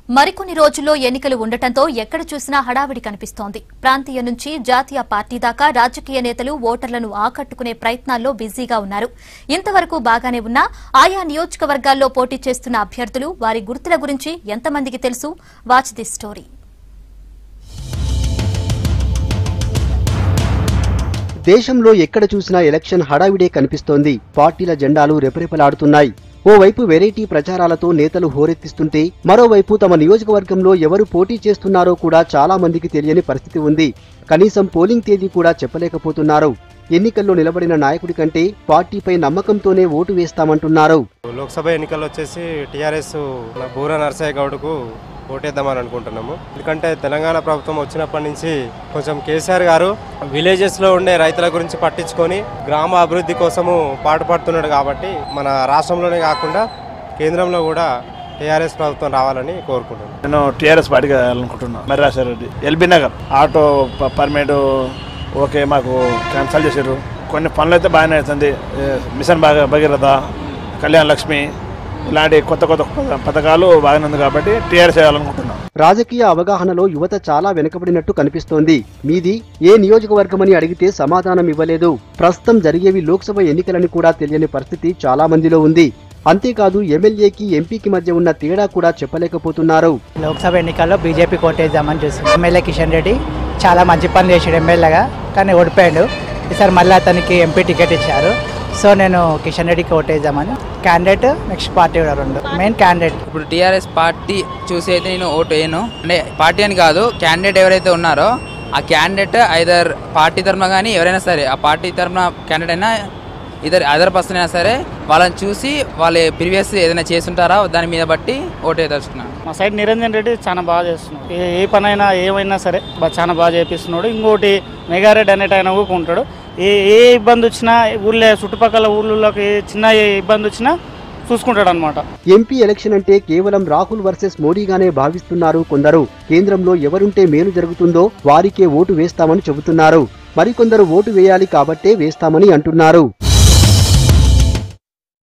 మరికొన్ని రోజుల్లో ఎన్నికలు ఉండటంతో ఎక్కడ చూసినా హడావిడి కనిపిస్తోంది. ప్రాంతీయ నుంచి జాతీయ పార్టీ దాకా రాజకీయ నేతలు ఓటర్లను ఆకట్టుకునే ప్రయత్నాల్లో బిజీగా ఉన్నారు. ఇంతవరకు బాగానే ఉన్నా ఆయా నియోజకవర్గాల్లో పోటీ చేస్తున్న అభ్యర్థులు వారి గుర్తుల గురించి ఎంతమందికి తెలుసు? Watch this story. దేశంలో ఎక్కడ చూసినా ఎలక్షన్ హడావిడే కనిపిస్తోంది. పార్టీల జెండాలు రెపరెపలాడుతున్నాయి. ఓవైపు వెరైటీ ప్రచారాలతో నేతలు హోరెత్తిస్తుంటే మరోవైపు తమ నియోజకవర్గంలో ఎవరు పోటీ చేస్తున్నారో కూడా చాలా మందికి తెలియని పరిస్థితి ఉంది. కనీసం పోలింగ్ తేదీ కూడా చెప్పలేకపోతున్నారు. ఎన్నికల్లో నిలబడిన నాయకుడి కంటే పార్టీపై నమ్మకంతోనే ఓటు వేస్తామంటున్నారు. లోక్సభ ఎన్నికల్లో వచ్చేసి టీఆర్ఎస్ బూర నరసయ్య గౌడ్కు ఓటేద్దామని అనుకుంటున్నాము. ఎందుకంటే తెలంగాణ ప్రభుత్వం వచ్చినప్పటి నుంచి కొంచెం కేసీఆర్ గారు విలేజెస్లో ఉండే రైతుల గురించి పట్టించుకొని గ్రామ అభివృద్ధి కోసము పాటుపడుతున్నాడు. కాబట్టి మన రాష్ట్రంలోనే కాకుండా కేంద్రంలో కూడా టీఆర్ఎస్ ప్రభుత్వం రావాలని కోరుకుంటున్నాను. నేను టీఆర్ఎస్ పార్టీగా వెళ్ళాలనుకుంటున్నాను. మర్రాశ్వర Reddy LB Nagar auto permit okay మాకు క్యాన్సల్ చేశారు. కొన్ని పనులు అయితే బాగానే అవుతుంది. మిషన్ భగీరథ, కళ్యాణ లక్ష్మి ఇలాంటి కొత్త కొత్త పథకాలు బాగానే ఉంది కాబట్టి టీఆర్ఎస్ చేయాలనుకుంటున్నాం. రాజకీయ అవగాహనలో యువత చాలా వెనుకబడినట్టు కనిపిస్తోంది. మీది ఏ నియోజకవర్గమని అడిగితే సమాధానం ఇవ్వలేదు. ప్రస్తుతం జరిగేవి లోక్సభ ఎన్నికలని కూడా తెలియని పరిస్థితి చాలా మందిలో ఉంది. అంతేకాదు ఎమ్మెల్యేకి ఎంపీకి మధ్య ఉన్న తేడా కూడా చెప్పలేకపోతున్నారు. లోక్సభ ఎన్నికల్లో బీజేపీ కోటేద్దామని చూస్తుంది. ఎమ్మెల్యే కిషన్ రెడ్డి చాలా మంచి పనులు చేశాడు ఎమ్మెల్యేగా, కానీ ఓడిపోయాడు. ఈసారి మళ్ళీ అతనికి ఎంపీ టికెట్ ఇచ్చారు. సో నేను కిషన్ రెడ్డికి ఓటేద్దామని. క్యాండిడేట్ నెక్స్ట్ పార్టీ కూడా రెండు మెయిన్ క్యాండిడేట్. ఇప్పుడు టీఆర్ఎస్ పార్టీ చూసి అయితే నేను ఓటు వేయను. అంటే పార్టీ అని కాదు, క్యాండిడేట్ ఎవరైతే ఉన్నారో ఆ క్యాండిడేట్ ఐదర్ పార్టీ తరఫున కానీ ఎవరైనా సరే, ఆ పార్టీ తరఫున క్యాండిడేట్ అయినా అదర్ పర్సన్ అయినా సరే, వాళ్ళని చూసి వాళ్ళు ప్రీవియస్ ఏదైనా చేసుంటారా దాని మీద బట్టి ఓటు వేదలుచుకున్నాను. మా సైడ్ నిరంజన్ రెడ్డి చాలా బాగా చేస్తున్నాడు. ఏ పనైనా ఏమైనా సరే చాలా బాగా చేపిస్తున్నాడు. ఇంకోటి మెగారెడ్డి అనేట ఆయన ఊరుకుంటాడు. ఏ ఇబ్బంది వచ్చినా ఊళ్ళో చుట్టుపక్కల ఊళ్ళలోకి చిన్న ఏ ఇబ్బంది వచ్చినా చూసుకుంటాడు అనమాట. ఎంపీ ఎలక్షన్ అంటే కేవలం రాహుల్ వర్సెస్ మోడీగానే భావిస్తున్నారు కొందరు. కేంద్రంలో ఎవరుంటే మేలు జరుగుతుందో వారికే ఓటు వేస్తామని చెబుతున్నారు. మరికొందరు ఓటు వేయాలి కాబట్టే వేస్తామని అంటున్నారు.